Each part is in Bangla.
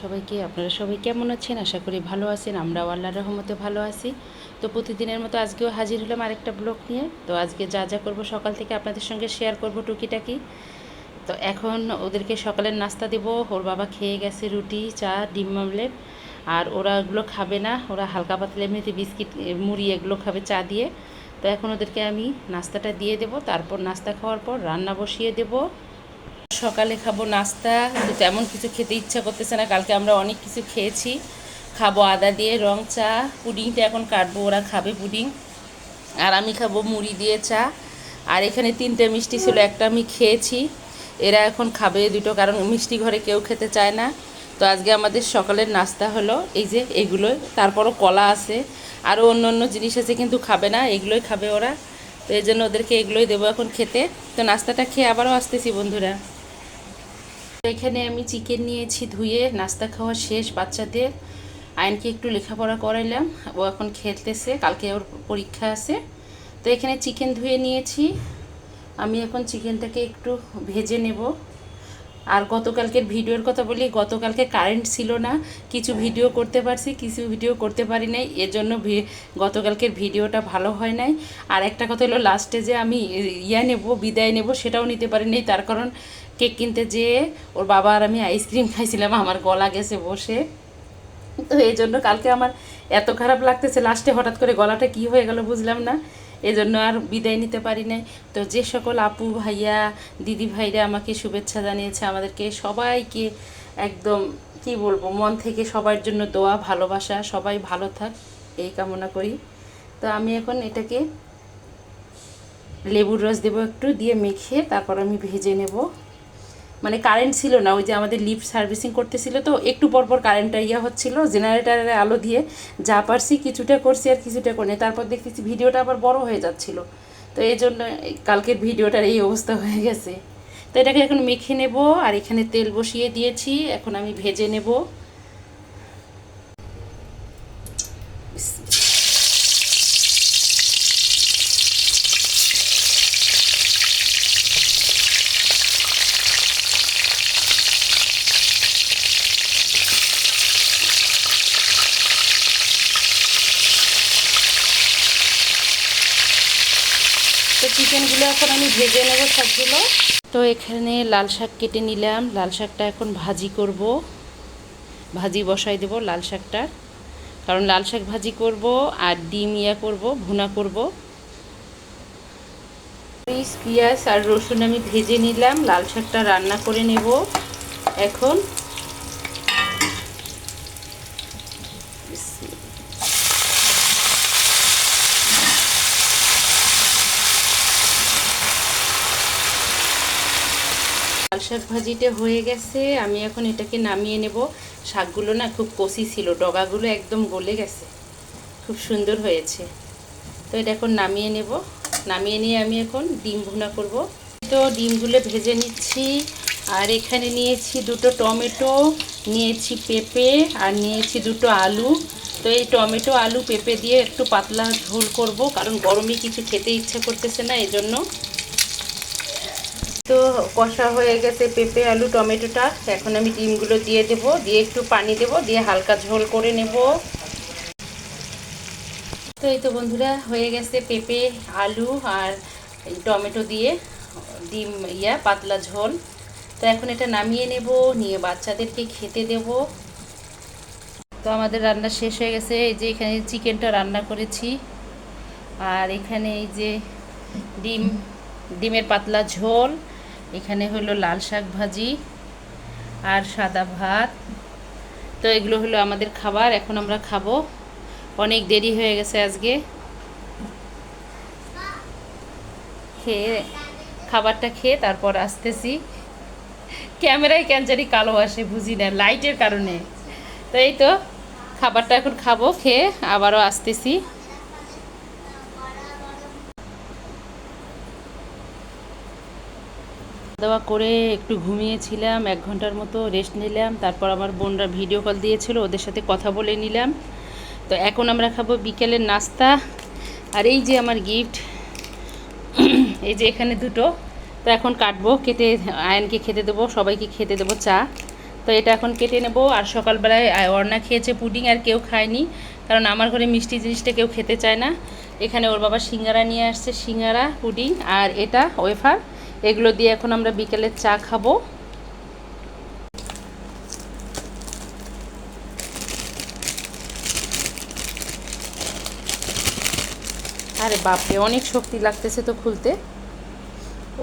সবাইকে, আপনারা সবাই কেমন আছেন? আশা করি ভালো আছেন। আমরাও আল্লাহর রহমতে ভালো আছি। তো প্রতিদিনের মতো আজকেও হাজির হলাম আরেকটা ব্লগ নিয়ে। তো আজকে যা যা করব সকাল থেকে আপনাদের সঙ্গে শেয়ার করব টুকিটাকি। তো এখন ওদেরকে সকালের নাস্তা দেব। ওর বাবা খেয়ে গেছে রুটি, চা, ডিম অমলেট। আর ওরা এগুলো খাবে না, ওরা হালকা পাতলা এমনিতে বিস্কিট, মুড়ি এগুলো খাবে চা দিয়ে। তো এখন ওদেরকে আমি নাস্তাটা দিয়ে দেব। তারপর নাস্তা খাওয়ার পর রান্না বসিয়ে দেব। সকালে খাবো নাস্তা, কিন্তু তেমন কিছু খেতে ইচ্ছা করতেছে না। কালকে আমরা অনেক কিছু খেয়েছি। খাবো আদা দিয়ে রং চা, পুডিংটা এখন কাটবো, ওরা খাবে পুডিং। আর আমি খাবো মুড়ি দিয়ে চা। আর এখানে 3টে মিষ্টি ছিল, একটা আমি খেয়েছি। এরা এখন খাবে দুটো, কারণ মিষ্টি ঘরে কেউ খেতে চায় না। তো আজকে আমাদের সকালের নাস্তা হলো এই যে এগুলোই। তারপরও কলা আছে, আরও অন্য অন্য জিনিস আছে, কিন্তু খাবে না, এগুলোই খাবে ওরা। তো এই জন্য ওদেরকে এগুলোই দেবো এখন খেতে। তো নাস্তাটা খেয়ে আবারও আসতেছি বন্ধুরা। এখানে আমি চিকেন নিয়েছি ধুয়ে, নাস্তা খাওয়া শেষ বাচ্চাদের। আয়নকে একটু লেখাপড়া করাইলাম, ও এখন খেলতেছে, কালকে ওর পরীক্ষা আছে। তো এখানে চিকেন ধুয়ে নিয়েছি, আমি এখন চিকেনটাকে একটু ভেজে নেব। আর গতকালকের ভিডিওর কথা বলি, গতকালকে কারেন্ট ছিল না, কিছু ভিডিও করতে পারছি, কিছু ভিডিও করতে পারি নাই, এজন্য গতকালকের ভিডিওটা ভালো হয় নাই। আর একটা কথা হলো, লাস্টে যে আমি বিদায় নেব, সেটাও নিতে পারি নাই। তার কারণ কেক কিনতে যেয়ে ওর বাবা আর আমি আইসক্রিম খাইছিলাম, আমার গলা গেছে বসে। তো এই জন্য কালকে আমার এত খারাপ লাগতেছে, লাস্টে হঠাৎ করে গলাটা কি হয়ে গেল বুঝলাম না, এজন্য আর বিদায় নিতে পারি নাই। তো যে সকল আপু ভাইয়া দিদি ভাইরা আমাকে শুভেচ্ছা জানিয়েছে, আমাদেরকে সবাইকে একদম কি বলবো, মন থেকে সবার জন্য দোয়া, ভালোবাসা, সবাই ভালো থাক এই কামনা করি। তো আমি এখন এটাকে লেবুর রস দেবো একটু, দিয়ে মেখে তারপর আমি ভেজে নেব। মানে কারেন্ট ছিল না, ওই যে আমাদের লিফট সার্ভিসিং করতেছিল, তো একটু পরপর কারেন্টটা হচ্ছিল, জেনারেটারের আলো দিয়ে যা পারছি কিছুটা করছি আর কিছুটা করি। তারপর দেখতেছি ভিডিওটা আবার বড় হয়ে যাচ্ছিল, তো এই জন্য কালকের ভিডিওটার এই অবস্থা হয়ে গেছে। তো এটাকে এখন মেখে নেব, আর এখানে তেল বসিয়ে দিয়েছি, এখন আমি ভেজে নেব। তো চিকেনগুলো এখন আমি ভেজে নেব সবগুলো। তো এখানে লাল শাক কেটে নিলাম, লাল শাকটা এখন ভাজি করব, ভাজি বসাই দেব লাল শাকটা, কারণ লাল শাক ভাজি করব আর ডিম করব, ভুনা করব। পেঁয়াজ আর রসুন আমি ভেজে নিলাম, লাল শাকটা রান্না করে নেব এখন। লাল শাক ভাজিটা হয়ে গেছে, আমি এখন এটাকে নামিয়ে নেব। শাকগুলো না খুব কষি ছিল, ডগাগুলো একদম গলে গেছে, খুব সুন্দর হয়েছে। তো এটা এখন নামিয়ে নেব, নামিয়ে নিয়ে আমি এখন ডিম ভুনা করব। তো ডিমগুলো ভেজে নিচ্ছি। আর এখানে নিয়েছি 2টো টমেটো, নিয়েছি পেঁপে, আর নিয়েছি 2টো আলু। তো এই টমেটো আলু পেঁপে দিয়ে একটু পাতলা ঝোল করব, কারণ গরমে কিছু খেতে ইচ্ছা করতেছে না, এজন্য। তো কষা হয়ে গেছে পেঁপে আলু টমেটোটা, এখন আমি ডিমগুলো দিয়ে দেব, দিয়ে একটু পানি দেব, দিয়ে হালকা ঝোল করে নেব। তো এই তো বন্ধুরা, হয়ে গেছে পেঁপে আলু আর টমেটো দিয়ে ডিম পাতলা ঝোল। তো এখন এটা নামিয়ে নেব, নিয়ে বাচ্চাদেরকে খেতে দেব। তো আমাদের রান্না শেষ হয়ে গেছে, এই যে এখানে চিকেনটা রান্না করেছি, আর এখানে এই যে ডিমের পাতলা ঝোল, এখানে হলো লাল শাক ভাজি আর সাদা ভাত। তো এগুলো হলো আমাদের খাবার, এখন আমরা খাবো। অনেক দেরি হয়ে গেছে আজকে, খেয়ে খাবারটা খেয়ে তারপর আসতেছি। ক্যামেরায় কেন জানি কালো আসে, বুঝি না, লাইটের কারণে। তো এই তো খাবারটা এখন খাবো, খেয়ে আবারও আসতেছি। দাওয়া করে একটু ঘুমিয়েছিলাম, 1 ঘন্টার মতো রেস্ট নিলাম। তারপর আমার বোনরা ভিডিও কল দিয়েছিল, ওদের সাথে কথা বলে নিলাম। তো এখন আমরা খাবো বিকেলের নাস্তা। আর এই যে আমার গিফট, এই যে এখানে 2টো। তো এখন কাটবো, কেটে আয়নকে খেতে দেবো, সবাইকে খেতে দেবো চা। তো এটা এখন কেটে নেব। আর সকালবেলায় অর্ণা খেয়েছে পুডিং, আর কেউ খায়নি, কারণ আমার ঘরে মিষ্টি জিনিসটা কেউ খেতে চায় না। এখানে ওর বাবা সিঙ্গারা নিয়ে আসছে, সিঙ্গারা, পুডিং আর এটা ওয়েফার। এগুলো দিয়ে এখন আমরা বিকেলের চা খাবো। আরে বাপরে, অনেক শক্তি লাগতেছে তো খুলতে।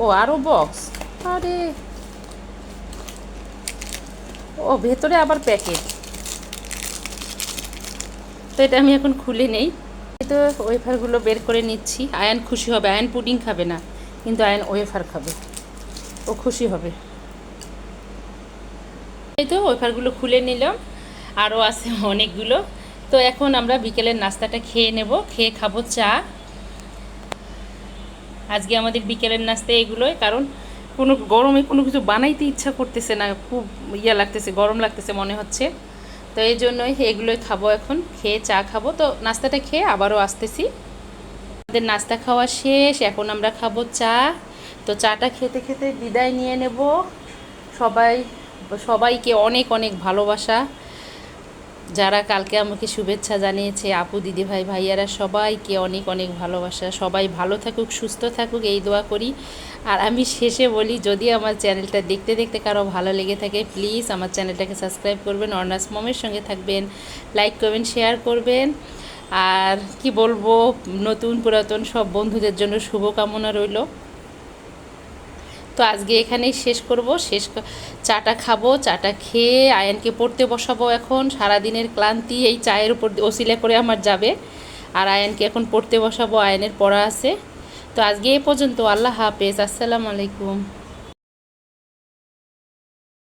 ও আরও বক্স, আরে ও ভেতরে আবার প্যাকেট। তো এটা আমি এখন খুলে নেই। তো ওয়েফারগুলো বের করে নিচ্ছি। আয়ান খুশি হবে, আয়ান পুডিং খাবে না, কিন্তু আয়ান ওয়েফার খাবে, ও খুশি হবে। এই তো ওয়েফারগুলো খুলে নিলাম, আরও আছে অনেকগুলো। তো এখন আমরা বিকেলের নাস্তাটা খেয়ে নেব, খেয়ে খাবো চা। আজকে আমাদের বিকেলের নাস্তা এগুলোই, কারণ কোনো গরমে কোনো কিছু বানাইতে ইচ্ছা করতেছে না, খুব লাগতেছে, গরম লাগতেছে মনে হচ্ছে। তো এই জন্যই এগুলোই খাবো, এখন খেয়ে চা খাবো। তো নাস্তাটা খেয়ে আবারও আসতেছি। আমাদের নাস্তা খাওয়া শেষ, এখন আমরা খাবো চা। তো চাটা খেতে খেতে বিদায় নিয়ে নেব। সবাইকে অনেক অনেক ভালোবাসা। যারা কালকে আমাকে শুভেচ্ছা জানিয়েছে, আপু, দিদিভাই, ভাইয়ারা, সবাইকে অনেক অনেক ভালোবাসা। সবাই ভালো থাকুক, সুস্থ থাকুক, এই দোয়া করি। আর আমি শেষে বলি, যদি আমার চ্যানেলটা দেখতে দেখতে কারো ভালো লেগে থাকে, প্লিজ আমার চ্যানেলটাকে সাবস্ক্রাইব করবেন, অর্ণাস মমের সঙ্গে থাকবেন, লাইক করবেন, শেয়ার করবেন। আর কি বলবো, নতুন পুরাতন সব বন্ধুদের জন্য শুভকামনা রইল। তো আজকে এখানেই শেষ করব। চাটা খাবো, চাটা খেয়ে আয়ানকে পড়তে বসাবো। এখন সারাদিনের ক্লান্তি এই চায়ের উপর ওসিলা করে আমার যাবে। আর আয়ানকে এখন পড়তে বসাবো, আয়ানের পড়া আছে। তো আজকে এ পর্যন্ত। আল্লাহ হাফেজ, আসসালামু আলাইকুম।